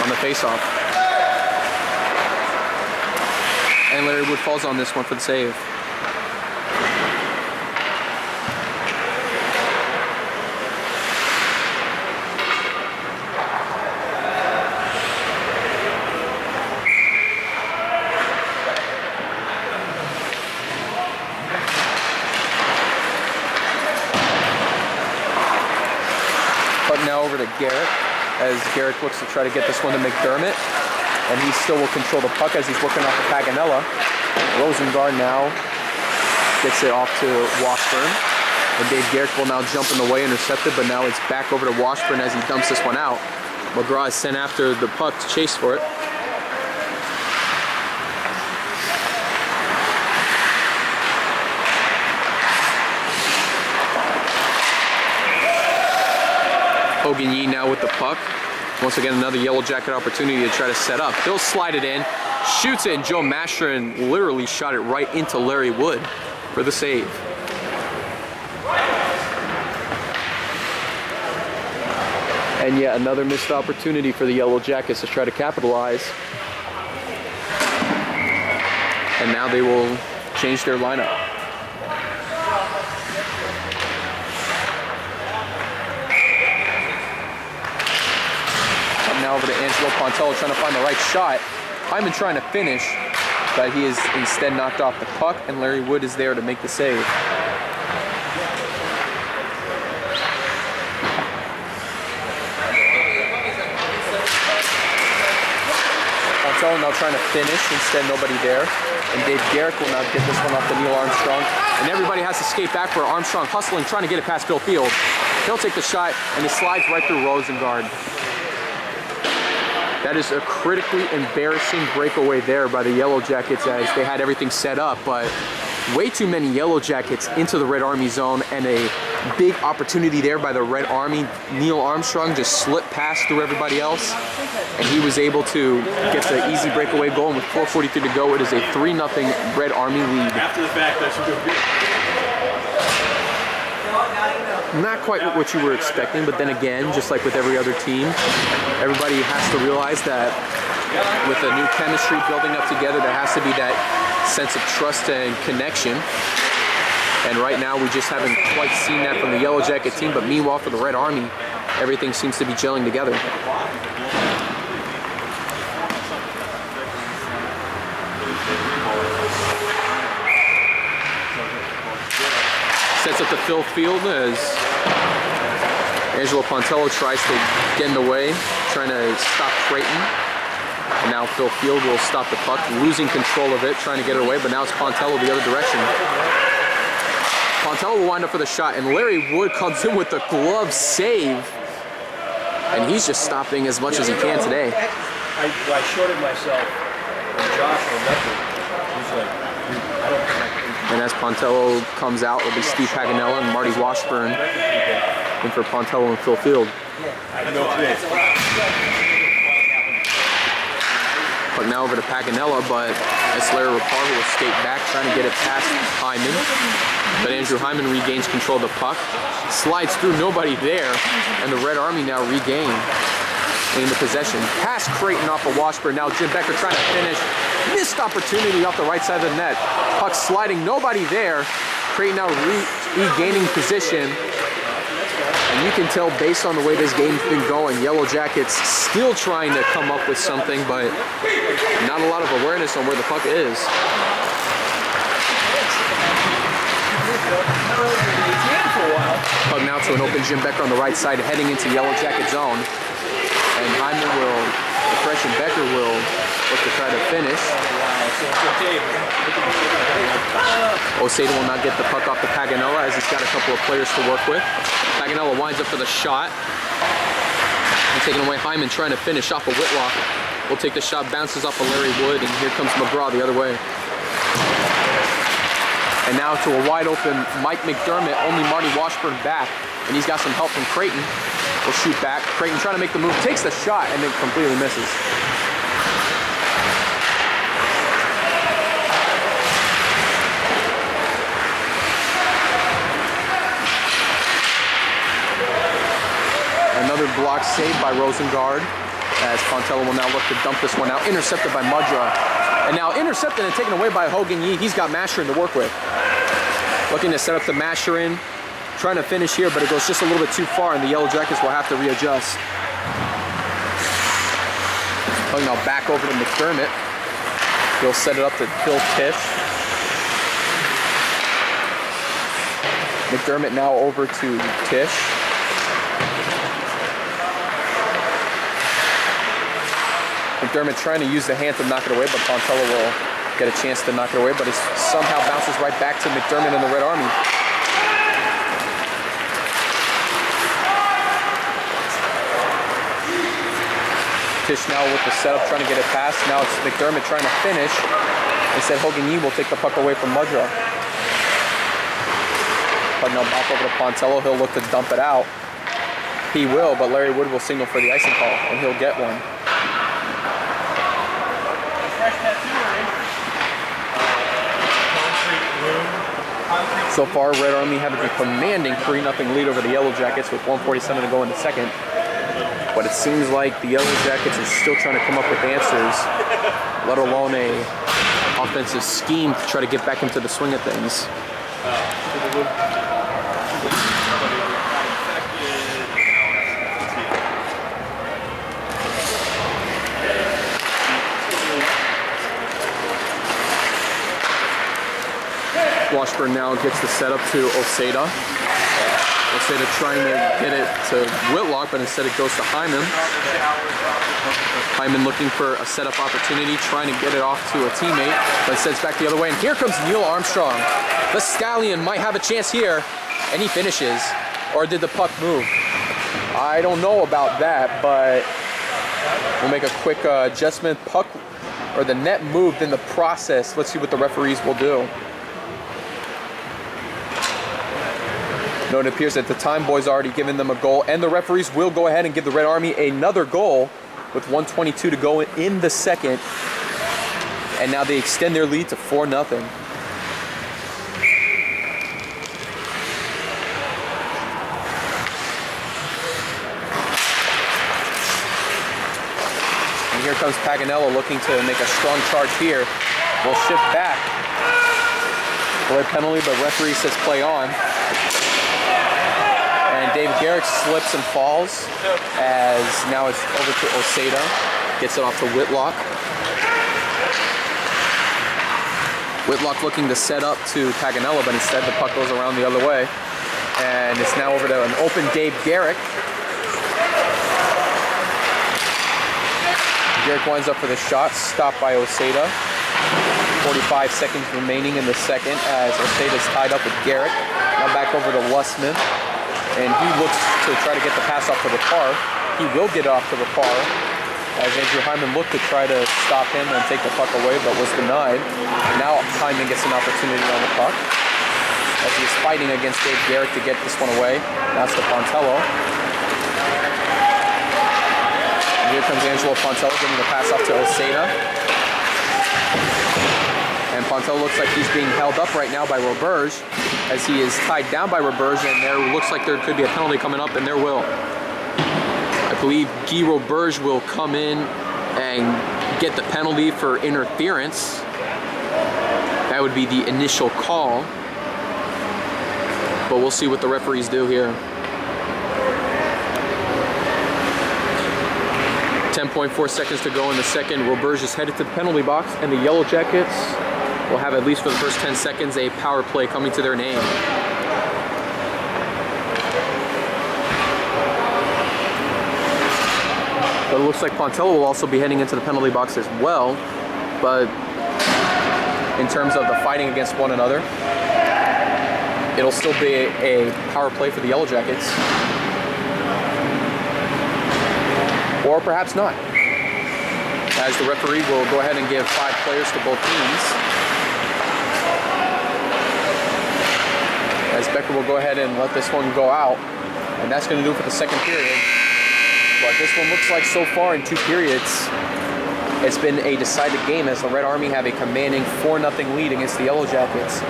on the faceoff. And Larry Wood falls on this one for the save. Now over to Garrett, as Garrett looks to try to get this one to McDermott, and he still will control the puck as he's working off of Paganella. Rosengard now gets it off to Washburn, and Dave Garrett will now jump in the way, intercepted, but now it's back over to Washburn as he dumps this one out. McGraw is sent after the puck to chase for it. Hogan Yee now with the puck. Once again, another Yellow Jacket opportunity to try to set up. He'll slide it in, shoots it, and Joe Mashrin literally shot it right into Larry Wood for the save. And yet another missed opportunity for the Yellow Jackets to try to capitalize. And now they will change their lineup. Now over to Angelo Pontello trying to find the right shot. Hyman trying to finish, but he is instead knocked off the puck, and Larry Wood is there to make the save. Pontello now trying to finish, instead nobody there. And Dave Garrett will now get this one off to Neil Armstrong. And everybody has to skate back for Armstrong, hustling, trying to get it past Bill Field. He'll take the shot, and he slides right through Rosengard. That is a critically embarrassing breakaway there by the Yellow Jackets as they had everything set up, but way too many Yellow Jackets into the Red Army zone, and a big opportunity there by the Red Army. Neil Armstrong just slipped past through everybody else, and he was able to get the easy breakaway goal. And with 4:43 to go, it is a 3-0 Red Army lead. After the fact, that should go. Not quite what you were expecting, but then again, just like with every other team, everybody has to realize that with a new chemistry building up together, there has to be that sense of trust and connection. And right now, we just haven't quite seen that from the Yellow Jacket team, but meanwhile, for the Red Army, everything seems to be gelling together. Sets up the Phil Field as Angelo Pontello tries to get in the way, trying to stop Creighton. And now Phil Field will stop the puck, losing control of it, trying to get it away, but now it's Pontello the other direction. Pontello will wind up for the shot, and Larry Wood comes in with the glove save. And he's just stopping as much as he can today. I shorted myself, and Josh remembered. He's like, I don't think. And as Pontello comes out, it'll be Steve Paganella and Marty Washburn in for Pontello and Phil Field. Puck now over to Paganella, but as Larry Rapar will skate back, trying to get it past Hyman. But Andrew Hyman regains control of the puck, slides through, nobody there, and the Red Army now regain in the possession. Pass Creighton off of Washburn. Now Jim Becker trying to finish. Missed opportunity off the right side of the net. Puck sliding, nobody there. Creighton now regaining position. And you can tell based on the way this game's been going, Yellow Jackets still trying to come up with something, but not a lot of awareness on where the puck is. Puck now to an open Jim Becker on the right side, heading into Yellow Jacket zone. And Hyman will, the fresh and Becker will look to try to finish. Osada will not get the puck off to Paganella as he's got a couple of players to work with. Paganella winds up for the shot. And taking away Hyman trying to finish off of Whitlock. Will take the shot, bounces off of Larry Wood, and here comes McGraw the other way. And now to a wide open Mike McDermott, only Marty Washburn back. And he's got some help from Creighton. Will shoot back. Creighton trying to make the move, takes the shot, and then completely misses. Another block saved by Rosengard as Pontello will now look to dump this one out. Intercepted by Mudra. And now intercepted and taken away by Hogan Yee. He's got Masherin to work with. Looking to set up the Masherin. Trying to finish here, but it goes just a little bit too far, and the Yellow Jackets will have to readjust. Now back over to McDermott. He'll set it up to Phil Tisch. McDermott now over to Tisch. McDermott trying to use the hand to knock it away, but Pontello will get a chance to knock it away, but it somehow bounces right back to McDermott and the Red Army. Tisch now with the setup, trying to get it past. Now it's McDermott trying to finish. Instead, Hogan Yee will take the puck away from Mudra. But now back over to Pontello. He'll look to dump it out. He will, but Larry Wood will signal for the icing call, and he'll get one. So far, Red Army having a commanding 3-0 lead over the Yellow Jackets with 1:47 to go in the second. But it seems like the Yellow Jackets are still trying to come up with answers, let alone a offensive scheme to try to get back into the swing of things. Washburn now gets the setup to Osada. Osada trying to get it to Whitlock, but instead it goes to Hyman. Hyman looking for a setup opportunity, trying to get it off to a teammate, but instead it's back the other way. And here comes Neil Armstrong. The Stallion might have a chance here, and he finishes. Or did the puck move? I don't know about that, but We'll make a quick adjustment. Puck, or the net moved in the process. Let's see what the referees will do. No, it appears at the time Boy's already given them a goal, and the referees will go ahead and give the Red Army another goal with 1:22 to go in the second. And now they extend their lead to 4-0. And here comes Paganello looking to make a strong charge here. We'll shift back. Red penalty, but referee says play on. And David Garrick slips and falls as now it's over to Oseda. Gets it off to Whitlock. Whitlock looking to set up to Paganello, but instead the puck goes around the other way. And it's now over to an open Dave Garrick. Garrick winds up for the shot, stopped by Oseda. 45 seconds remaining in the second as Oseda's tied up with Garrick. Now back over to Lussman. And he looks to try to get the pass off to Rapar. He will get off to Rapar as Andrew Hyman looked to try to stop him and take the puck away, but was denied. Now Hyman gets an opportunity on the puck as he is fighting against Dave Garrick to get this one away. Now it's to Pontello. And here comes Angelo Pontello getting the pass off to Oseda. And Pontello looks like he's being held up right now by Roberge as he is tied down by Roberge, and there looks like there could be a penalty coming up, and there will. I believe Guy Roberge will come in and get the penalty for interference. That would be the initial call. But we'll see what the referees do here. 10.4 seconds to go in the second. Roberge is headed to the penalty box, and the Yellow Jackets will have, at least for the first 10 seconds, a power play coming to their name. But it looks like Pontello will also be heading into the penalty box as well. But in terms of the fighting against one another, it'll still be a power play for the Yellow Jackets. Or perhaps not, as the referee will go ahead and give 5 players to both teams. As Becker will go ahead and let this one go out. And that's going to do it for the second period. But this one looks like so far in 2 periods, it's been a decided game as the Red Army have a commanding 4-0 lead against the Yellow Jackets.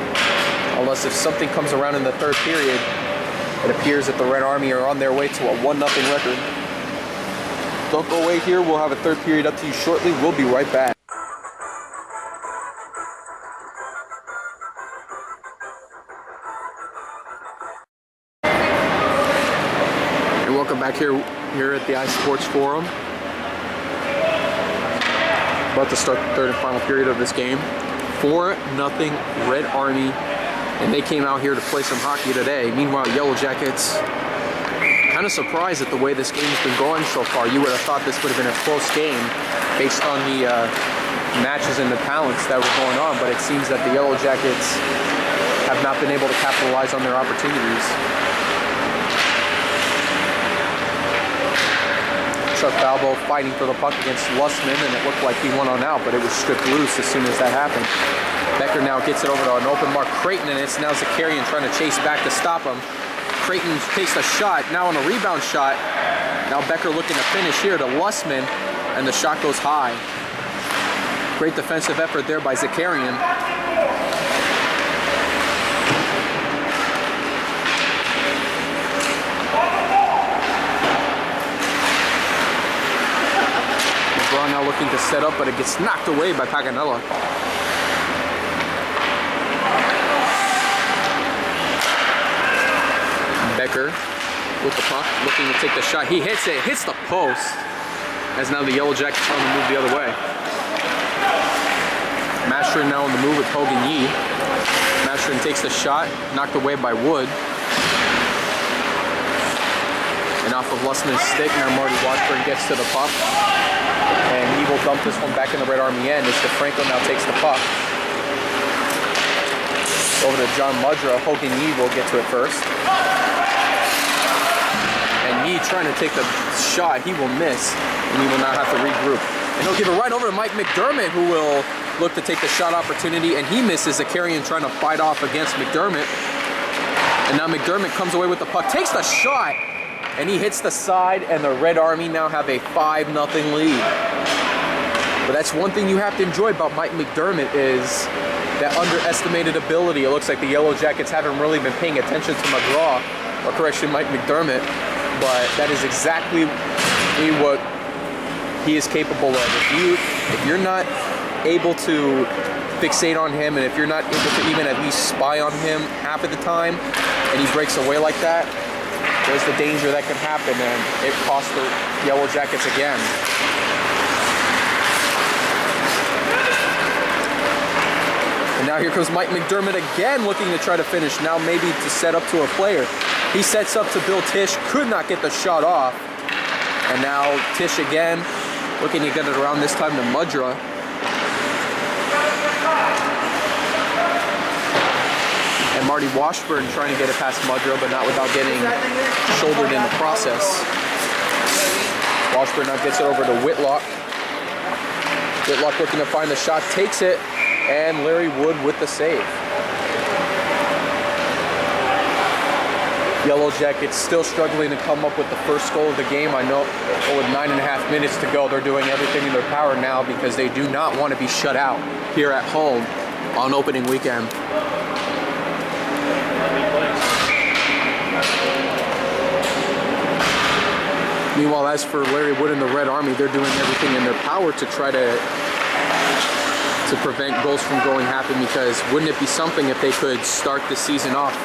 Unless if something comes around in the third period, it appears that the Red Army are on their way to a 1-0 record. Don't go away here. We'll have a third period up to you shortly. We'll be right back. And welcome back here at the iSports Forum. About to start the third and final period of this game. 4-0 Red Army, and they came out here to play some hockey today. Meanwhile, Yellow Jackets, kind of surprised at the way this game's been going so far. You would have thought this would have been a close game based on the matches and the talents that were going on, but it seems that the Yellow Jackets have not been able to capitalize on their opportunities. Chuck Balbo fighting for the puck against Lussman, and it looked like he went on out, but it was stripped loose as soon as that happened. Becker now gets it over to an open mark Creighton, and it's now Zakarian trying to chase back to stop him. Creighton takes the shot, now on a rebound shot. Now Becker looking to finish here to Lussman, and the shot goes high. Great defensive effort there by Zakarian. LeBron now looking to set up, but it gets knocked away by Paganella. Becker with the puck, looking to take the shot. He hits it, hits the post, as now the Yellow Jackets are on the move the other way. Mastrin now on the move with Hogan Yee. Mastrin takes the shot, knocked away by Wood. And off of Lussman's stick, now Marty Washburn gets to the puck. And he will dump this one back in the Red Army end as DeFranco now takes the puck. Over to John Mudra. Hogan Yee will get to it first. And he trying to take the shot, he will miss, and he will now have to regroup. And he'll give it right over to Mike McDermott, who will look to take the shot opportunity, and he misses. Zakarian trying to fight off against McDermott. And now McDermott comes away with the puck, takes the shot, and he hits the side, and the Red Army now have a 5-0 lead. But that's one thing you have to enjoy about Mike McDermott is that underestimated ability. It looks like the Yellow Jackets haven't really been paying attention to McGraw, or correction, Mike McDermott, but that is exactly what he is capable of. If you're not able to fixate on him, and if you're not able to even at least spy on him half of the time, and he breaks away like that, there's the danger that can happen, and it costs the Yellow Jackets again. And now here comes Mike McDermott again, looking to try to finish, now maybe to set up to a player. He sets up to Bill Tisch, could not get the shot off. And now Tisch again, looking to get it around, this time to Mudra. And Marty Washburn trying to get it past Mudra, but not without getting shouldered in the process. Washburn now gets it over to Whitlock. Whitlock looking to find the shot, takes it, and Larry Wood with the save. Yellow Jackets still struggling to come up with the first goal of the game. I know with 9.5 minutes to go, they're doing everything in their power now because they do not want to be shut out here at home on opening weekend. Meanwhile, as for Larry Wood and the Red Army, they're doing everything in their power to try to prevent goals from going happen, because wouldn't it be something if they could start the season off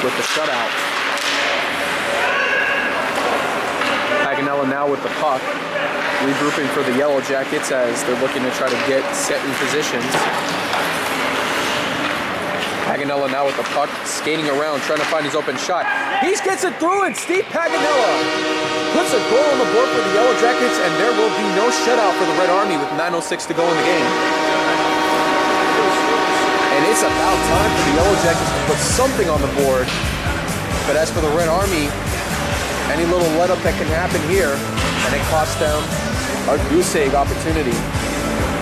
with the shutout. Paganella now with the puck, regrouping for the Yellow Jackets as they're looking to try to get set in positions. Paganella now with the puck, skating around, trying to find his open shot. He gets it through, and Steve Paganella puts a goal on the board for the Yellow Jackets, and there will be no shutout for the Red Army with 9:06 to go in the game. And it's about time for the Yellow Jackets to put something on the board. But as for the Red Army, any little let-up that can happen here, and it costs them a goose egg opportunity.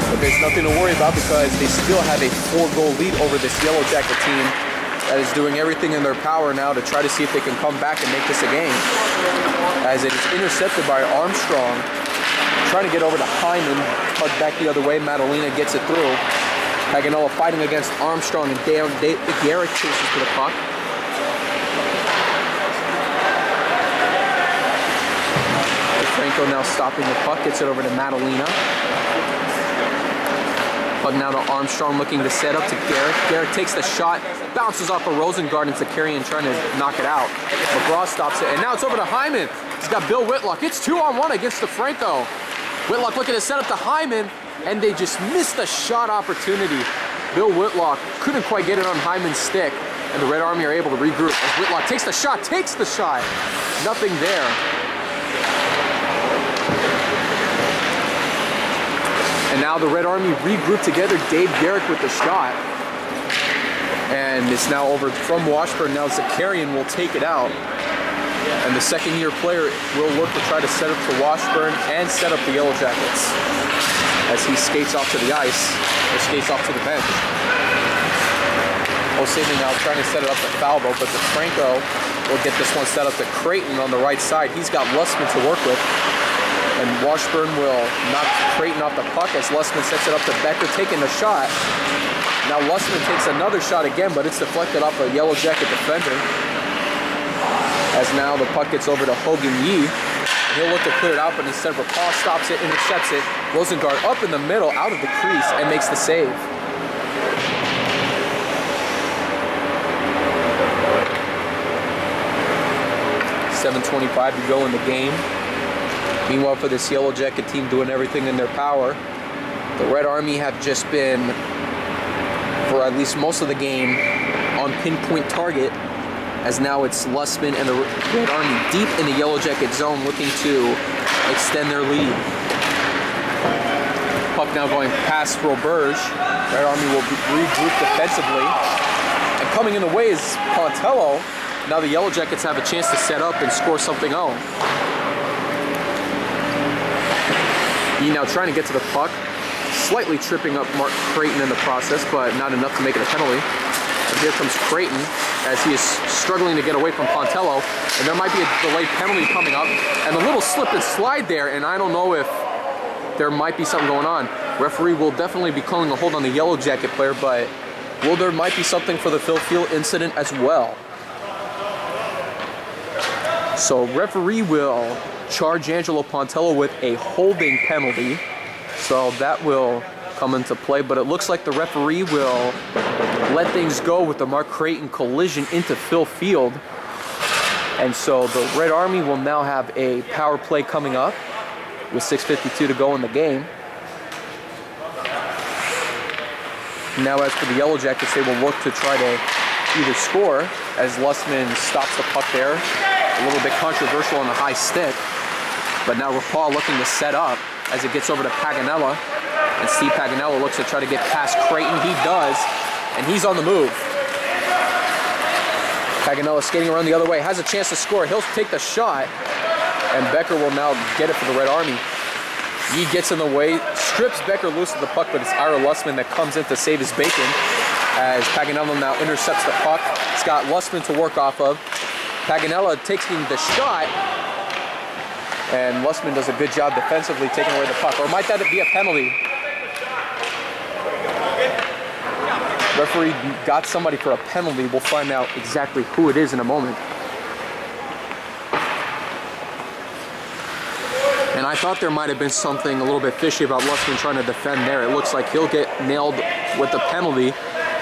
But there's nothing to worry about because they still have a 4-goal lead over this Yellow Jacket team that is doing everything in their power now to try to see if they can come back and make this a game. As it is intercepted by Armstrong, trying to get over to Hyman, tugged back the other way. Madalena gets it through. Paganella fighting against Armstrong, and Garrett chases to the puck. Franco now stopping the puck, gets it over to Madalena. Puck now to Armstrong, looking to set up to Garrett. Garrett takes the shot, bounces off of Rosengard, and Zakarian trying to knock it out. McGraw stops it, and now it's over to Hyman. He's got Bill Whitlock. It's 2-on-1 against DeFranco. Whitlock looking to set up to Hyman, and they just missed the shot opportunity. Bill Whitlock couldn't quite get it on Hyman's stick, and the Red Army are able to regroup. As Whitlock takes the shot. Nothing there. And now the Red Army regroup together. Dave Garrick with the shot. And it's now over from Washburn. Now Zakarian will take it out. And the second-year player will look to try to set up to Washburn and set up the Yellow Jackets as he skates off to the ice, or skates off to the bench. Osimi now trying to set it up to Falvo, but DeFranco will get this one set up to Creighton on the right side. He's got Lussman to work with. And Washburn will knock Creighton off the puck as Lussman sets it up to Becker, taking the shot. Now Lussman takes another shot again, but it's deflected off a Yellow Jacket defender. As now the puck gets over to Hogan Yee. He'll look to clear it out, but instead Rapal stops it, intercepts it. Rosengard up in the middle, out of the crease, and makes the save. .7:25 to go in the game. Meanwhile, for this Yellow Jacket team doing everything in their power, the Red Army have just been, for at least most of the game, on pinpoint target, as now it's Lussman and the Red Army deep in the Yellow Jacket zone looking to extend their lead. Puck now going past Roberge. Red Army will regroup defensively. And coming in the way is Pontello. Now the Yellow Jackets have a chance to set up and score something out. He now trying to get to the puck, slightly tripping up Mark Creighton in the process, but not enough to make it a penalty. And here comes Creighton as he is struggling to get away from Pontello, and there might be a delayed penalty coming up, and a little slip and slide there, and I don't know if there might be something going on. Referee will definitely be calling a hold on the Yellow Jacket player, but there might be something for the Phil Field incident as well. So referee will charge Angelo Pontello with a holding penalty. So that will come into play, but it looks like the referee will let things go with the Mark Creighton collision into Phil Field. And so the Red Army will now have a power play coming up with 6:52 to go in the game. Now as for the Yellow Jackets, they will look to try to either score as Lustman stops the puck there. A little bit controversial on the high stick. But now Rapal looking to set up as it gets over to Paganella. And Steve Paganella looks to try to get past Creighton. He does, and he's on the move. Paganella skating around the other way, has a chance to score. He'll take the shot, and Becker will now get it for the Red Army. He gets in the way, strips Becker loose of the puck, but it's Ira Lustman that comes in to save his bacon as Paganella now intercepts the puck. It's got Lustman to work off of. Paganella taking the shot, and Lustman does a good job defensively taking away the puck. Or might that be a penalty? Referee got somebody for a penalty. We'll find out exactly who it is in a moment. And I thought there might have been something a little bit fishy about Lustman trying to defend there. It looks like he'll get nailed with the penalty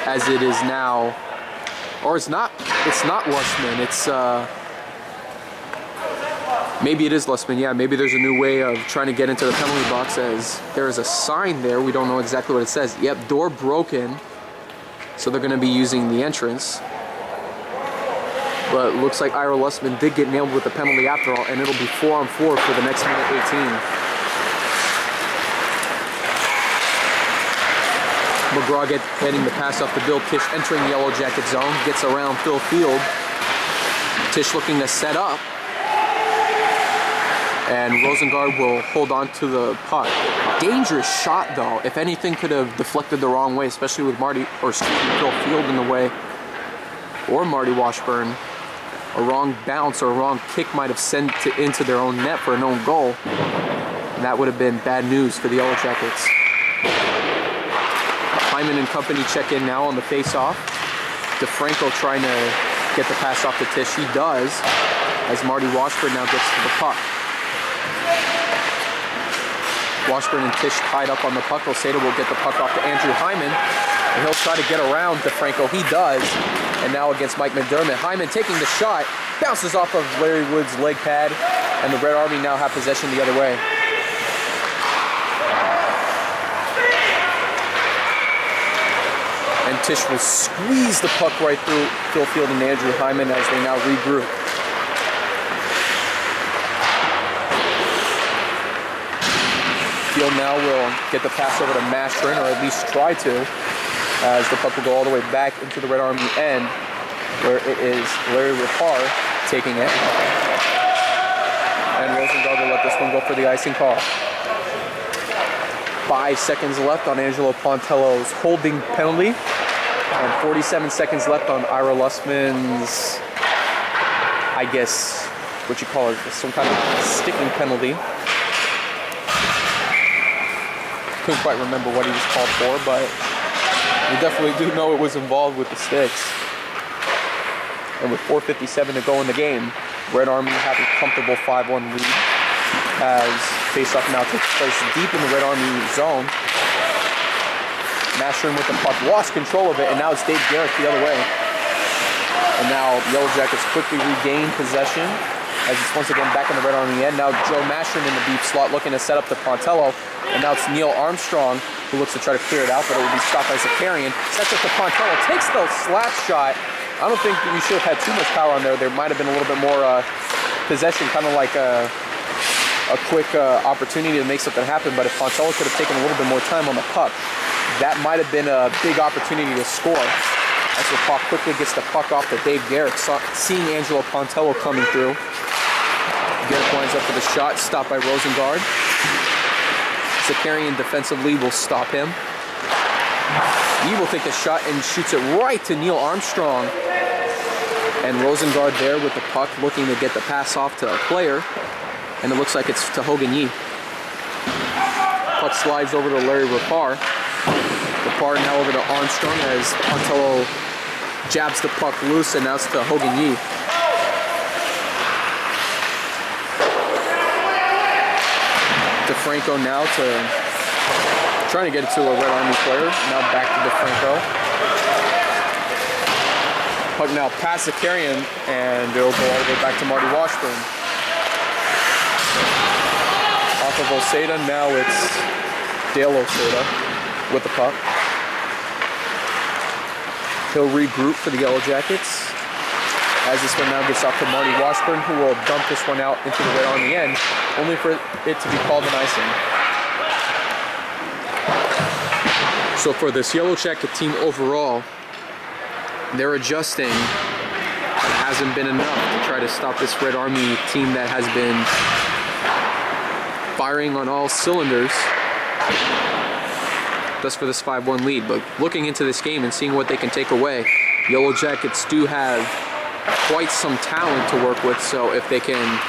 as it is now. Or it's not Lustman. It's maybe it is Lustman. Yeah, maybe there's a new way of trying to get into the penalty box as there is a sign there. We don't know exactly what it says. Yep, door broken. So they're going to be using the entrance. But it looks like Ira Lustman did get nailed with the penalty after all, and it'll be 4-on-4 for the next minute 18. McGraw getting the pass off the Bill. Tisch entering the Yellow Jacket zone, gets around Phil Field. Tisch looking to set up. And Rosengard will hold on to the puck. Dangerous shot though. If anything could have deflected the wrong way, especially with Phil Field in the way, or Marty Washburn. A wrong bounce or a wrong kick might have sent it into their own net for an own goal. And that would have been bad news for the Yellow Jackets. Hyman and company check in now on the face-off. DeFranco trying to get the pass off to Tisch. He does, as Marty Washburn now gets to the puck. Washburn and Tisch tied up on the puck. Osada will get the puck off to Andrew Hyman, and he'll try to get around DeFranco. He does. And now against Mike McDermott, Hyman taking the shot, bounces off of Larry Wood's leg pad, and the Red Army now have possession the other way. And Tisch will squeeze the puck right through Phil Field and Andrew Hyman as they now regroup. Field now will get the pass over to Mastrin, or at least try to, as the puck will go all the way back into the Red Army end, where it is Larry Rapar taking it. And Rosengard will let this one go for the icing call. 5 seconds left on Angelo Pontello's holding penalty, and 47 seconds left on Ira Lustman's, I guess, what you call it, some kind of sticking penalty. Couldn't quite remember what he was called for, but we definitely do know it was involved with the sticks. And with 4:57 to go in the game, Red Army have a comfortable 5-1 lead as faceoff now takes place deep in the Red Army zone. Mastering with the puck, lost control of it, and now it's Dave Garrett the other way. And now the Yellow Jackets quickly regain possession as it's once again back in the Red Army end. Now Joe Mastering in the deep slot looking to set up to Pontello. And now it's Neil Armstrong who looks to try to clear it out, but it will be stopped by Zakarian. Sets up to Pontello, takes the slap shot. I don't think we should have had too much power on there. There might have been a little bit more possession, kind of like a quick opportunity to make something happen. But if Pontello could have taken a little bit more time on the puck, that might have been a big opportunity to score. As Rapar quickly gets the puck off to Dave Garrick, seeing Angelo Pontello coming through. Garrick lines up for the shot, stopped by Rosengard. Zakarian defensively will stop him. He will take the shot and shoots it right to Neil Armstrong. And Rosengard there with the puck, looking to get the pass off to a player. And it looks like it's to Hogan Yee. Puck slides over to Larry Rapar. Rapar now over to Armstrong as Pontello jabs the puck loose, and now it's to Hogan Yee. DeFranco now trying to get it to a Red Army player. Now back to DeFranco. Puck now past Zakarian, and it'll go all the way back to Marty Washburn. Off of Oseda, now it's Dale Oseda with the puck. He'll regroup for the Yellow Jackets. As this one now gets off to Marty Washburn, who will dump this one out into the Red Army end, only for it to be called an icing. So for this Yellow Jacket team overall, they're adjusting. It hasn't been enough to try to stop this Red Army team that has been firing on all cylinders. Just for this 5-1 lead. But looking into this game and seeing what they can take away, Yellow Jackets do have quite some talent to work with, so if they can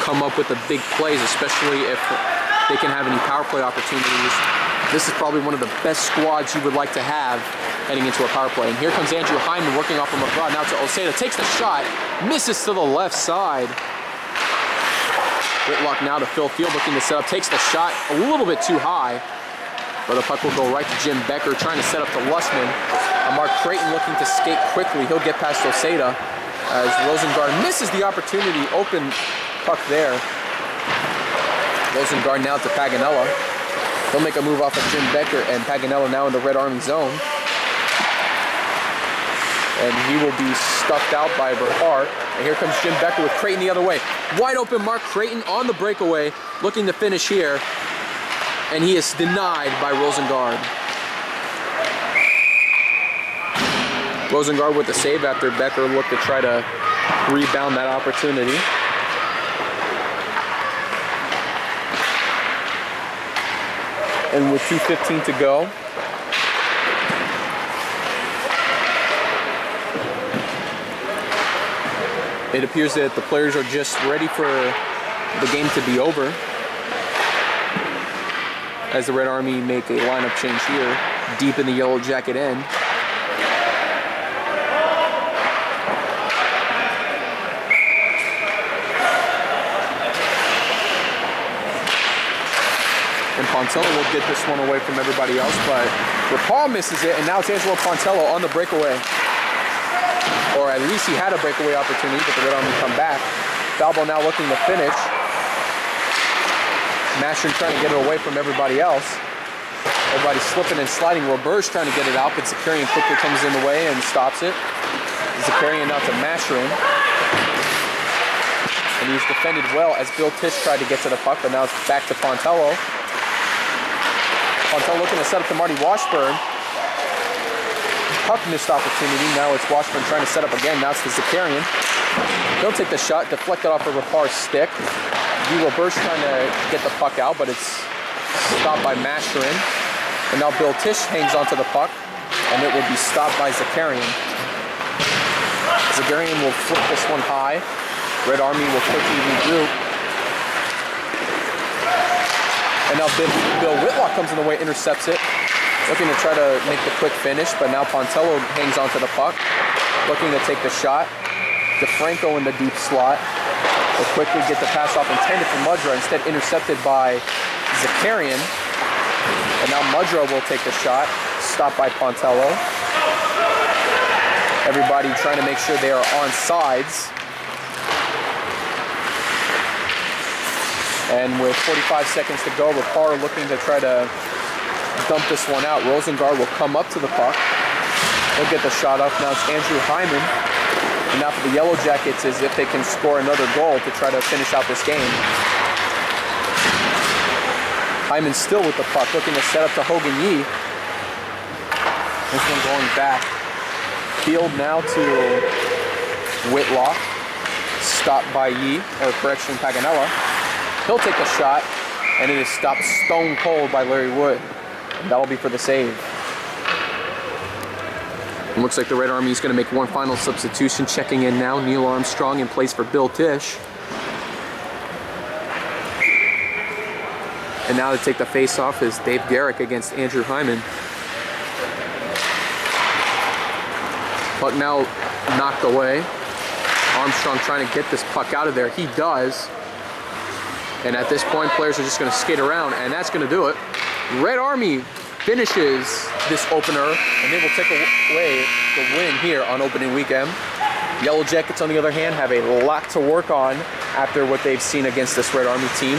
come up with the big plays, especially if they can have any power play opportunities, this is probably one of the best squads you would like to have heading into a power play. And here comes Andrew Hyman working off of McGraw. Now to Oseda, takes the shot, misses to the left side. Whitlock now to Phil Field looking to set up, takes the shot a little bit too high, but the puck will go right to Jim Becker, trying to set up to Lussman. Mark Creighton looking to skate quickly. He'll get past Oseda as Rosengard misses the opportunity. Open puck there. Rosengard now to Paganella. He'll make a move off of Jim Becker, and Paganella now in the Red Army zone. And he will be stuffed out by Rapar. And here comes Jim Becker with Creighton the other way. Wide open Mark Creighton on the breakaway, looking to finish here. And he is denied by Rosengard. Rosengard with the save after Becker looked to try to rebound that opportunity. And with 2:15 to go, it appears that the players are just ready for the game to be over, as the Red Army make a lineup change here, deep in the Yellow Jacket end. And Pontello will get this one away from everybody else, but Rapar misses it, and now it's Angelo Pontello on the breakaway. Or at least he had a breakaway opportunity, but the Red Army come back. Falbo now looking to finish. Mashrin trying to get it away from everybody else. Everybody's slipping and sliding. Robert's trying to get it out, but Zakarian quickly comes in the way and stops it. Zakarian out to Mashrin. And he's defended well as Bill Tisch tried to get to the puck, but now it's back to Pontello. Pontello looking to set up to Marty Washburn. Puck missed opportunity. Now it's Washburn trying to set up again. Now it's to Zakarian. He'll take the shot, deflected off of Rapar's stick. Robert's trying to get the puck out, but it's stopped by Mashrin. And now Bill Tisch hangs onto the puck, and it will be stopped by Zakarian. Zakarian will flip this one high. Red Army will quickly regroup. And now Bill Whitlock comes in the way, intercepts it. Looking to try to make the quick finish, but now Pontello hangs onto the puck. Looking to take the shot. DeFranco in the deep slot. Will quickly get the pass off intended for Mudra, instead intercepted by Zakarian. And now Mudra will take the shot, stopped by Pontello. Everybody trying to make sure they are on sides. And with 45 seconds to go, Rapar looking to try to dump this one out. Rosengard will come up to the puck. He'll get the shot up. Now it's Andrew Hyman. And now for the Yellow Jackets is if they can score another goal to try to finish out this game. Hyman still with the puck, looking to set up to Hogan Yee. This one going back. Field now to Whitlock. Stopped by Paganella. He'll take a shot, and it is stopped stone cold by Larry Wood. And that'll be for the save. It looks like the Red Army is going to make one final substitution. Checking in now, Neil Armstrong in place for Bill Tisch. And now to take the face-off is Dave Garrick against Andrew Hyman. Puck now knocked away. Armstrong trying to get this puck out of there. He does. And at this point, players are just going to skate around, and that's going to do it. Red Army finishes this opener, and they will take away the win here on opening weekend. Yellow Jackets, on the other hand, have a lot to work on after what they've seen against this Red Army team.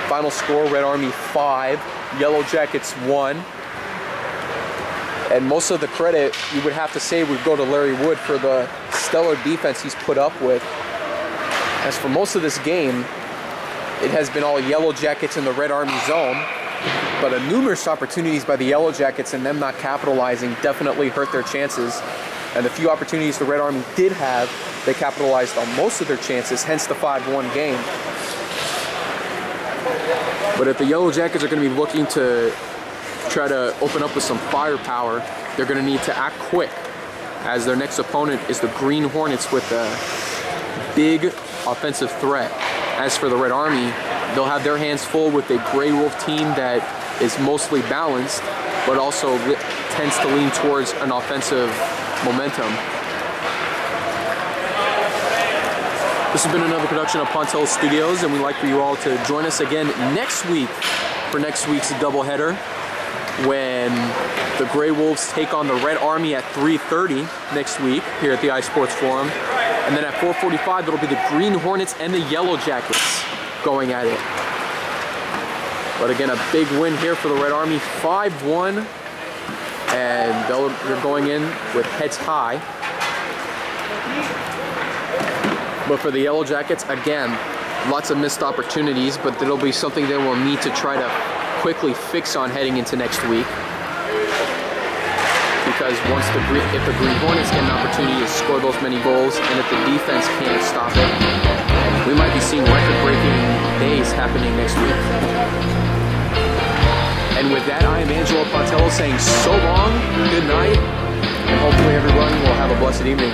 Final score, Red Army 5, Yellow Jackets 1. And most of the credit, you would have to say, would go to Larry Wood for the stellar defense he's put up with. As for most of this game, it has been all Yellow Jackets in the Red Army zone. But numerous opportunities by the Yellow Jackets and them not capitalizing definitely hurt their chances. And the few opportunities the Red Army did have, they capitalized on most of their chances, hence the 5-1 game. But if the Yellow Jackets are going to be looking to try to open up with some firepower, they're going to need to act quick, as their next opponent is the Green Hornets with a big offensive threat. As for the Red Army, they'll have their hands full with a Grey Wolf team that is mostly balanced, but also tends to lean towards an offensive momentum. This has been another production of Pontel Studios, and we'd like for you all to join us again next week for next week's doubleheader, when the Grey Wolves take on the Red Army at 3:30 next week here at the iSports Forum. And then at 4:45, it'll be the Green Hornets and the Yellow Jackets going at it. But again, a big win here for the Red Army, 5-1. And they're going in with heads high. But for the Yellow Jackets, again, lots of missed opportunities, but it'll be something they will need to try to quickly fix on heading into next week. Because if the Green Hornets get an opportunity to score those many goals, and if the defense can't stop it, we might be seeing record-breaking days happening next week. And with that, I am Angelo Pontello saying so long, good night, and hopefully everyone will have a blessed evening.